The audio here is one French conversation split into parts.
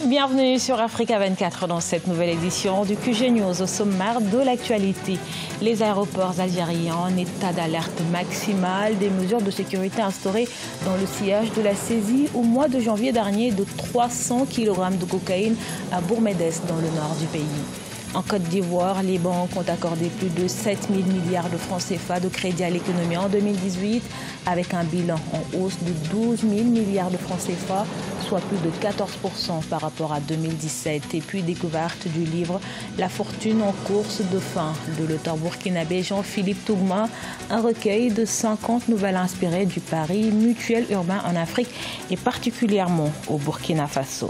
Bienvenue sur Africa 24 dans cette nouvelle édition du QG News. Au sommaire de l'actualité, les aéroports algériens en état d'alerte maximale, des mesures de sécurité instaurées dans le sillage de la saisie au mois de janvier dernier de 300 kg de cocaïne à Bourg-Médès dans le nord du pays. En Côte d'Ivoire, les banques ont accordé plus de 7 000 milliards de francs CFA de crédit à l'économie en 2018, avec un bilan en hausse de 12 000 milliards de francs CFA, soit plus de 14% par rapport à 2017. Et puis découverte du livre « La fortune en course de fin » de l'auteur burkinabé Jean-Philippe Tougma, un recueil de 50 nouvelles inspirées du pari mutuel urbain en Afrique et particulièrement au Burkina Faso.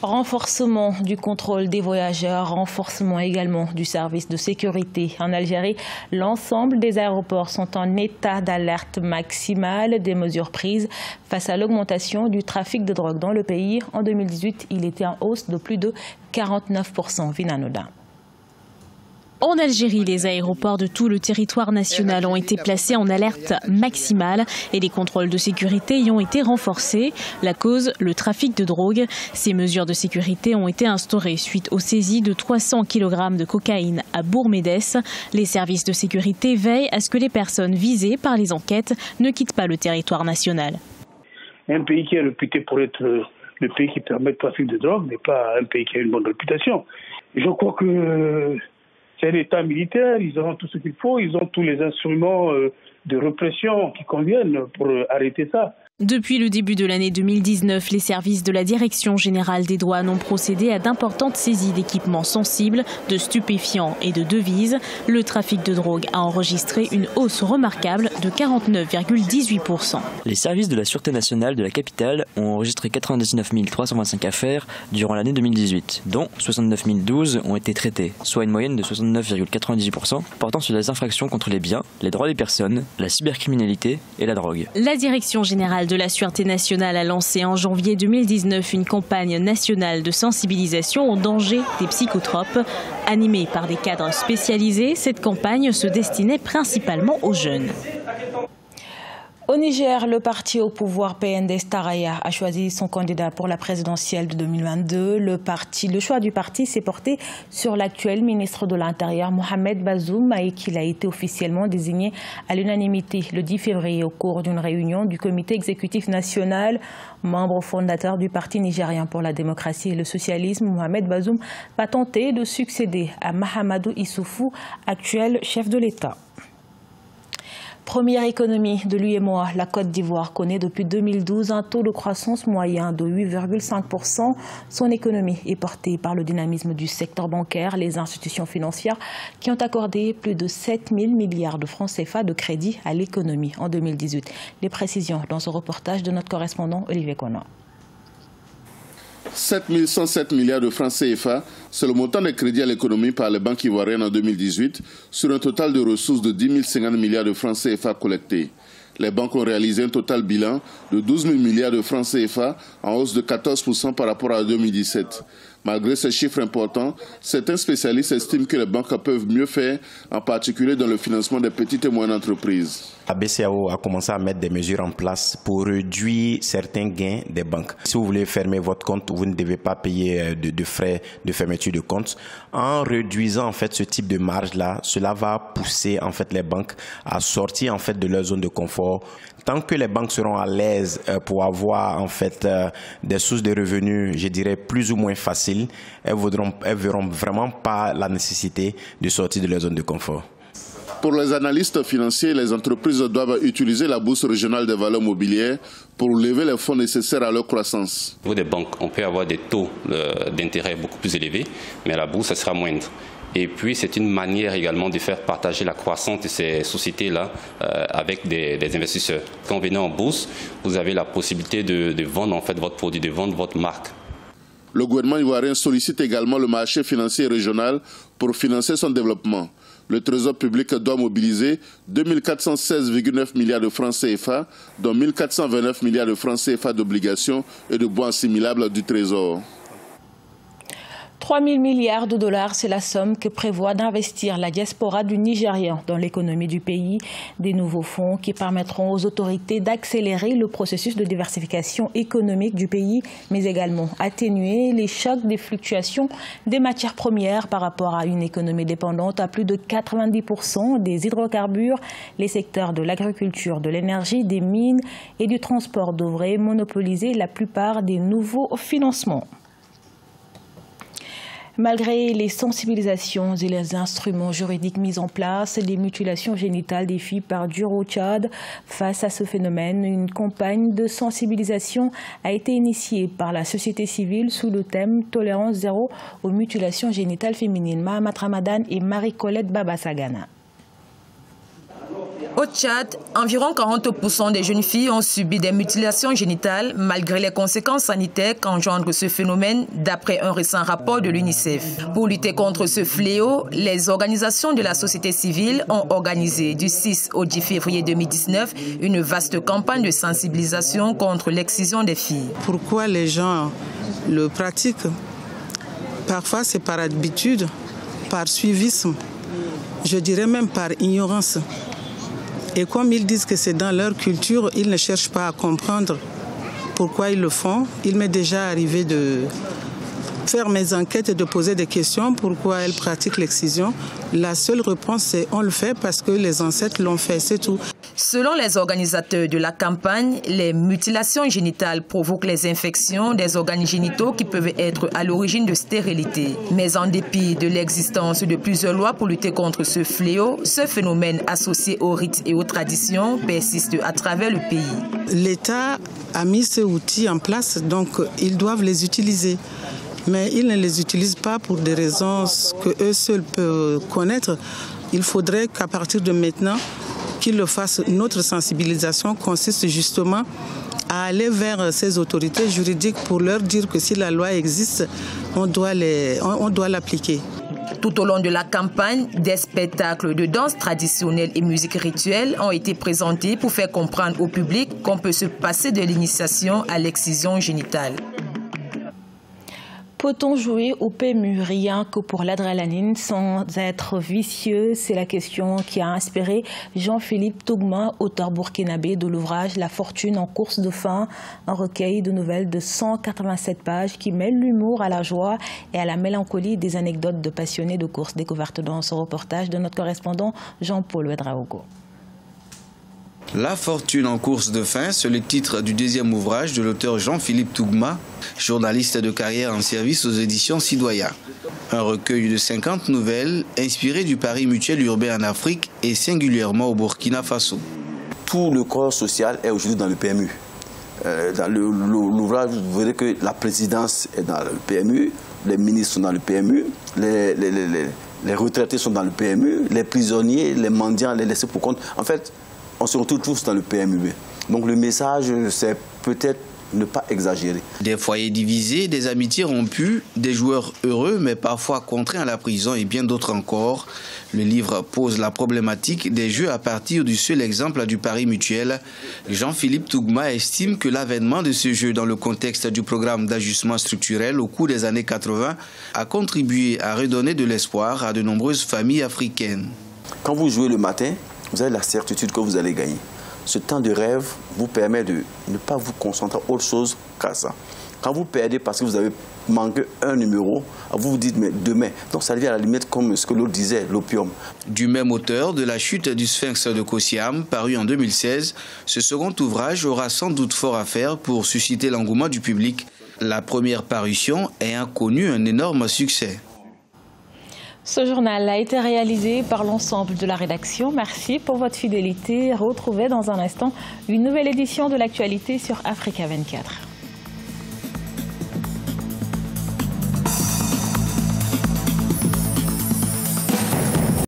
Renforcement du contrôle des voyageurs, renforcement également du service de sécurité. En Algérie, l'ensemble des aéroports sont en état d'alerte maximale. Des mesures prises face à l'augmentation du trafic de drogue dans le pays. En 2018, il était en hausse de plus de 49%. Vinanoda. En Algérie, les aéroports de tout le territoire national ont été placés en alerte maximale et les contrôles de sécurité y ont été renforcés. La cause, le trafic de drogue. Ces mesures de sécurité ont été instaurées suite aux saisies de 300 kg de cocaïne à Bourg-Médès. Les services de sécurité veillent à ce que les personnes visées par les enquêtes ne quittent pas le territoire national. Un pays qui est réputé pour être le pays qui permet le trafic de drogue n'est pas un pays qui a une bonne réputation. Je crois que c'est l'État militaire, ils auront tout ce qu'il faut, ils ont tous les instruments de répression qui conviennent pour arrêter ça. Depuis le début de l'année 2019, les services de la Direction générale des douanes ont procédé à d'importantes saisies d'équipements sensibles, de stupéfiants et de devises. Le trafic de drogue a enregistré une hausse remarquable de 49,18%. Les services de la Sûreté nationale de la capitale ont enregistré 99 325 affaires durant l'année 2018, dont 69 012 ont été traitées, soit une moyenne de 69,98%, portant sur les infractions contre les biens, les droits des personnes, la cybercriminalité et la drogue. La Direction générale de la Sûreté nationale a lancé en janvier 2019 une campagne nationale de sensibilisation au danger des psychotropes. Animée par des cadres spécialisés, cette campagne se destinait principalement aux jeunes. Au Niger, le parti au pouvoir PNDS Taraya a choisi son candidat pour la présidentielle de 2022. Le choix du parti s'est porté sur l'actuel ministre de l'Intérieur, Mohamed Bazoum, qui a été officiellement désigné à l'unanimité le 10 février au cours d'une réunion du comité exécutif national. Membre fondateur du Parti nigérien pour la démocratie et le socialisme, Mohamed Bazoum va tenter de succéder à Mahamadou Issoufou, actuel chef de l'État. Première économie de l'UEMOA, la Côte d'Ivoire connaît depuis 2012 un taux de croissance moyen de 8,5%. Son économie est portée par le dynamisme du secteur bancaire, les institutions financières qui ont accordé plus de 7 000 milliards de francs CFA de crédit à l'économie en 2018. Les précisions dans ce reportage de notre correspondant Olivier Kono. 7 107 milliards de francs CFA, c'est le montant des crédits à l'économie par les banques ivoiriennes en 2018, sur un total de ressources de 10 050 milliards de francs CFA collectés. Les banques ont réalisé un total bilan de 12 000 milliards de francs CFA, en hausse de 14% par rapport à 2017. Malgré ces chiffres importants, certains spécialistes estiment que les banques peuvent mieux faire, en particulier dans le financement des petites et moyennes entreprises. La BCEAO a commencé à mettre des mesures en place pour réduire certains gains des banques. Si vous voulez fermer votre compte, vous ne devez pas payer de frais de fermeture de compte. En réduisant en fait ce type de marge-là, cela va pousser en fait les banques à sortir en fait de leur zone de confort. Tant que les banques seront à l'aise pour avoir en fait des sources de revenus, je dirais plus ou moins faciles, elles verront vraiment pas la nécessité de sortir de leur zone de confort. Pour les analystes financiers, les entreprises doivent utiliser la bourse régionale des valeurs mobilières pour lever les fonds nécessaires à leur croissance. Au niveau des banques, on peut avoir des taux d'intérêt beaucoup plus élevés, mais à la bourse, ça sera moindre. Et puis, c'est une manière également de faire partager la croissance de ces sociétés-là avec des investisseurs. Quand vous venez en bourse, vous avez la possibilité de vendre en fait votre produit, de vendre votre marque. Le gouvernement ivoirien sollicite également le marché financier régional pour financer son développement. Le Trésor public doit mobiliser 2 416,9 milliards de francs CFA, dont 1 429 milliards de francs CFA d'obligations et de bons assimilables du Trésor. 3 000 milliards de dollars, c'est la somme que prévoit d'investir la diaspora du Nigérian dans l'économie du pays. Des nouveaux fonds qui permettront aux autorités d'accélérer le processus de diversification économique du pays, mais également atténuer les chocs des fluctuations des matières premières par rapport à une économie dépendante à plus de 90% des hydrocarbures. Les secteurs de l'agriculture, de l'énergie, des mines et du transport devraient monopoliser la plupart des nouveaux financements. Malgré les sensibilisations et les instruments juridiques mis en place, les mutilations génitales des filles perdurent au Tchad. Face à ce phénomène, une campagne de sensibilisation a été initiée par la société civile sous le thème « Tolérance zéro aux mutilations génitales féminines ». Mahamat Ramadan et Marie-Colette Babasagana. Au Tchad, environ 40% des jeunes filles ont subi des mutilations génitales malgré les conséquences sanitaires qu'engendre ce phénomène d'après un récent rapport de l'UNICEF. Pour lutter contre ce fléau, les organisations de la société civile ont organisé du 6 au 10 février 2019 une vaste campagne de sensibilisation contre l'excision des filles. Pourquoi les gens le pratiquent? Parfois c'est par habitude, par suivisme, je dirais même par ignorance. Et comme ils disent que c'est dans leur culture, ils ne cherchent pas à comprendre pourquoi ils le font. Il m'est déjà arrivé de faire mes enquêtes et de poser des questions pourquoi elles pratiquent l'excision. La seule réponse, c'est on le fait parce que les ancêtres l'ont fait, c'est tout. Selon les organisateurs de la campagne, les mutilations génitales provoquent les infections des organes génitaux qui peuvent être à l'origine de stérilité. Mais en dépit de l'existence de plusieurs lois pour lutter contre ce fléau, ce phénomène associé aux rites et aux traditions persiste à travers le pays. L'État a mis ces outils en place, donc ils doivent les utiliser. Mais ils ne les utilisent pas pour des raisons qu'eux seuls peuvent connaître. Il faudrait qu'à partir de maintenant, qu'ils le fassent. Notre sensibilisation consiste justement à aller vers ces autorités juridiques pour leur dire que si la loi existe, on doit l'appliquer. Tout au long de la campagne, des spectacles de danse traditionnelle et musique rituelle ont été présentés pour faire comprendre au public qu'on peut se passer de l'initiation à l'excision génitale. Peut-on jouer au PMU rien que pour l'adrénaline sans être vicieux? C'est la question qui a inspiré Jean-Philippe Tougma, auteur burkinabé de l'ouvrage La fortune en course de fin, un recueil de nouvelles de 187 pages qui mêle l'humour à la joie et à la mélancolie des anecdotes de passionnés de course découvertes dans ce reportage de notre correspondant Jean-Paul Ouedraogo. La fortune en course de fin, c'est le titre du deuxième ouvrage de l'auteur Jean-Philippe Tougma, journaliste de carrière en service aux éditions Sidoya. Un recueil de 50 nouvelles inspirées du pari mutuel urbain en Afrique et singulièrement au Burkina Faso. Tout le corps social est aujourd'hui dans le PMU. Dans l'ouvrage, vous verrez que la présidence est dans le PMU, les ministres sont dans le PMU, les retraités sont dans le PMU, les prisonniers, les mendiants, les laissés pour compte. En fait, on se retrouve tous dans le PMU. Donc le message, c'est peut-être ne pas exagérer. Des foyers divisés, des amitiés rompues, des joueurs heureux mais parfois contraints à la prison et bien d'autres encore. Le livre pose la problématique des jeux à partir du seul exemple du pari mutuel. Jean-Philippe Tougma estime que l'avènement de ce jeu dans le contexte du programme d'ajustement structurel au cours des années 80 a contribué à redonner de l'espoir à de nombreuses familles africaines. Quand vous jouez le matin, vous avez la certitude que vous allez gagner. Ce temps de rêve vous permet de ne pas vous concentrer autre chose qu'à ça. Quand vous perdez parce que vous avez manqué un numéro, vous vous dites mais demain. Donc ça devient à la limite comme ce que l'autre disait, l'opium. Du même auteur de La chute du Sphinx de Kosiam, paru en 2016, ce second ouvrage aura sans doute fort à faire pour susciter l'engouement du public. La première parution ayant connu un énorme succès. Ce journal a été réalisé par l'ensemble de la rédaction. Merci pour votre fidélité. Retrouvez dans un instant une nouvelle édition de l'actualité sur Africa 24.